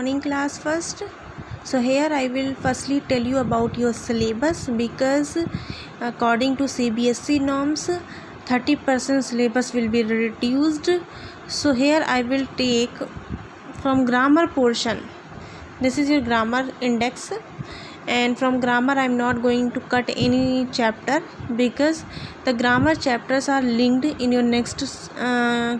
morning class first. So here I will firstly tell you about your syllabus, because according to CBSE norms 30% syllabus will be reduced. So here I will take from grammar portion. This is your grammar index, and from grammar I am not going to cut any chapter, because the grammar chapters are linked in your next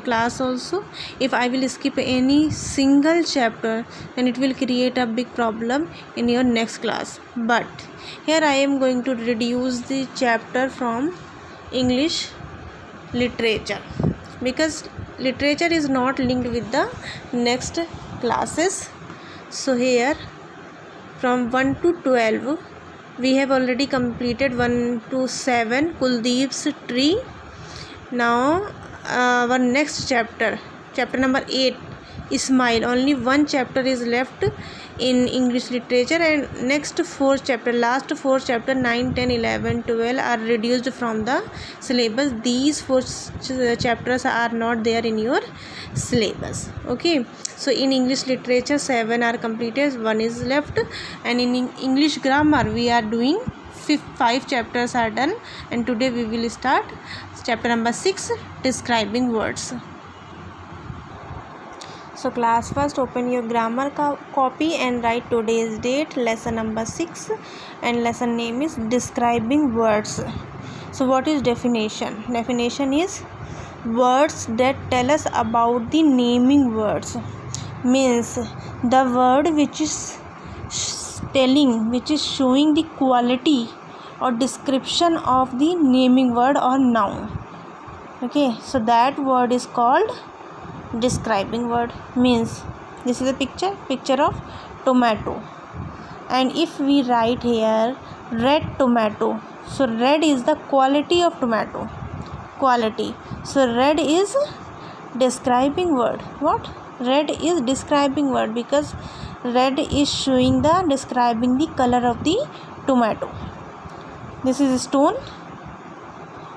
class also. If I will skip any single chapter, then it will create a big problem in your next class. But here I am going to reduce the chapter from English literature, because literature is not linked with the next classes. So here from 1 to 12 we have already completed 1 to 7 Kuldeep's tree. Now our next chapter number 8 Ismail. Only one chapter is left in English literature, and next last four chapter 9, 10, 11, 12 are reduced from the syllabus. These four chapters are not there in your syllabus. Okay, so in English literature 7 are completed, 1 is left, and in English grammar we are doing 5 chapters are done, and today we will start chapter number 6, describing words. So class, first open your grammar copy and write today's date, lesson number 6, and lesson name is describing words. So what is definition? Definition is words that tell us about the naming words. Means the word which is showing the quality or description of the naming word or noun. Okay, so that word is called describing word. Means this is a picture of tomato, and if we write here red tomato, so red is the quality of tomato, quality. So red is describing word. What? Red is describing word, because red is describing the color of the tomato. This is stone,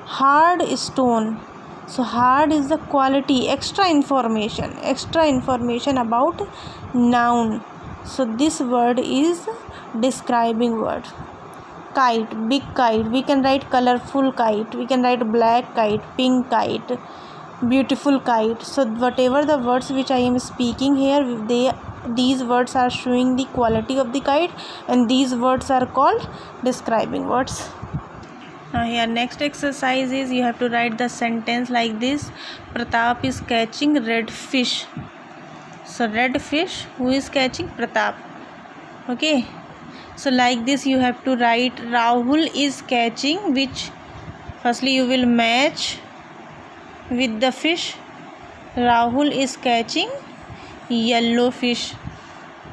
hard stone. So hard is the quality, extra information about noun. So this word is describing word. Kite, big kite. We can write colorful kite. We can write black kite, pink kite, beautiful kite. So whatever the words which I am speaking here, these words are showing the quality of the kite, and these words are called describing words. Now here next exercise is you have to write the sentence like this: Pratap is catching red fish. So red fish, who is catching? Pratap. Okay, so like this you have to write Rahul is catching, which firstly you will match with the fish. Rahul is catching yellow fish.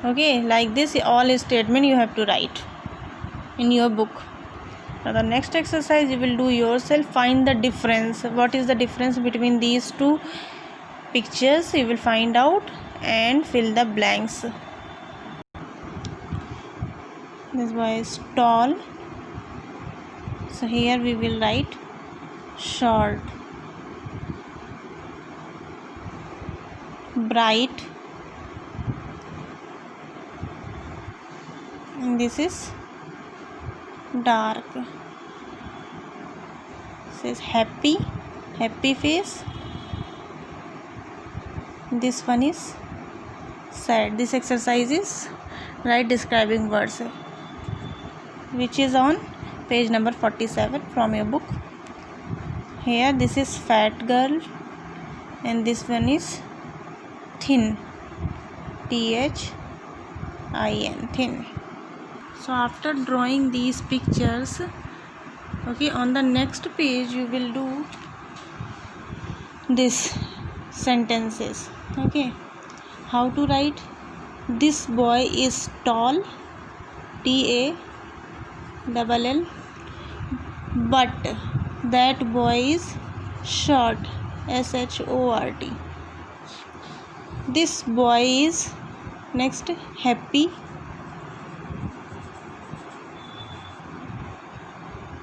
Okay, like this all statement you have to write in your book. Now the next exercise you will do yourself. Find the difference. What is the difference between these two pictures? You will find out and fill the blanks. This boy is tall, so here we will write short. Bright, and this is dark. This is happy face. This one is sad. This exercise is write describing words, which is on page number 47 from your book. Here this is fat girl, and this one is thin, thin, thin. So after drawing these pictures, okay, on the next page you will do this sentences. Okay, how to write? This boy is tall, TALL, but that boy is short, SHORT. This boy is next happy,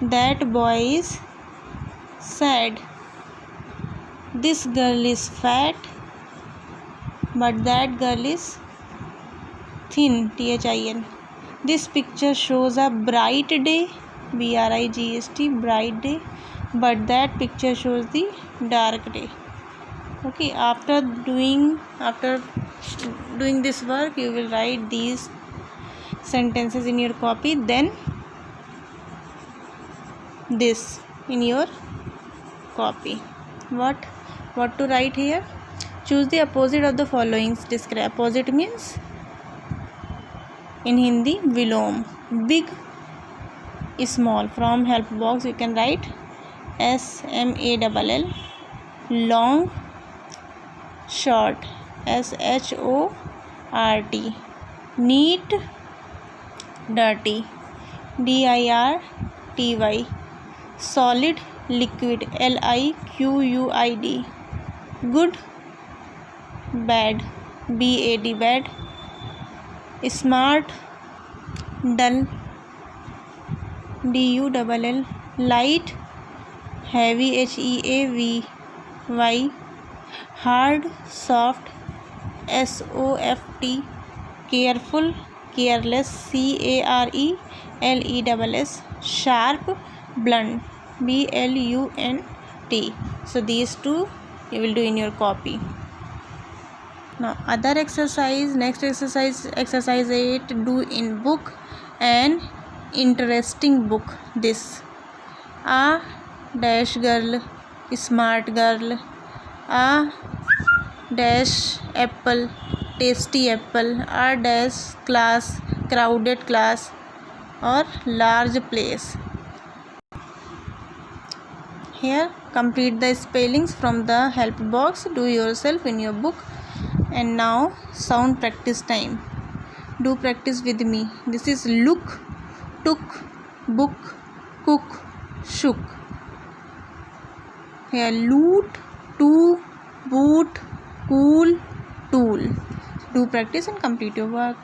that boy is sad. This girl is fat, but that girl is thin, thin. This picture shows a bright day, brigst, bright day, but that picture shows the dark day. Okay, after doing this work, you will write these sentences in your copy, then this in your copy. What to write here? Choose the opposite of the following. Describe. Opposite means in Hindi vilom. Big, small. From help box you can write SMALL. Long, short, SHORT. Neat, dirty, DIRTY. Solid, liquid, LIQUID. Good, bad, BAD, bad. Smart, dull, DULL. Light, heavy, HEAVY. Hard, soft, SOFT. Careful, careless, CARELESS. Sharp, blunt, BLUNT. So these two you will do in your copy. Now other exercise. Next exercise 8. Do in book an interesting book. This: a dash girl, smart girl. A dash apple, tasty apple. A dash class, crowded class or large place. Here complete the spellings from the help box. Do yourself in your book. And now sound practice time. Do practice with me. This is look, took, book, cook, shook. Here loot, to, boot, cool, tool. Do practice and complete your work.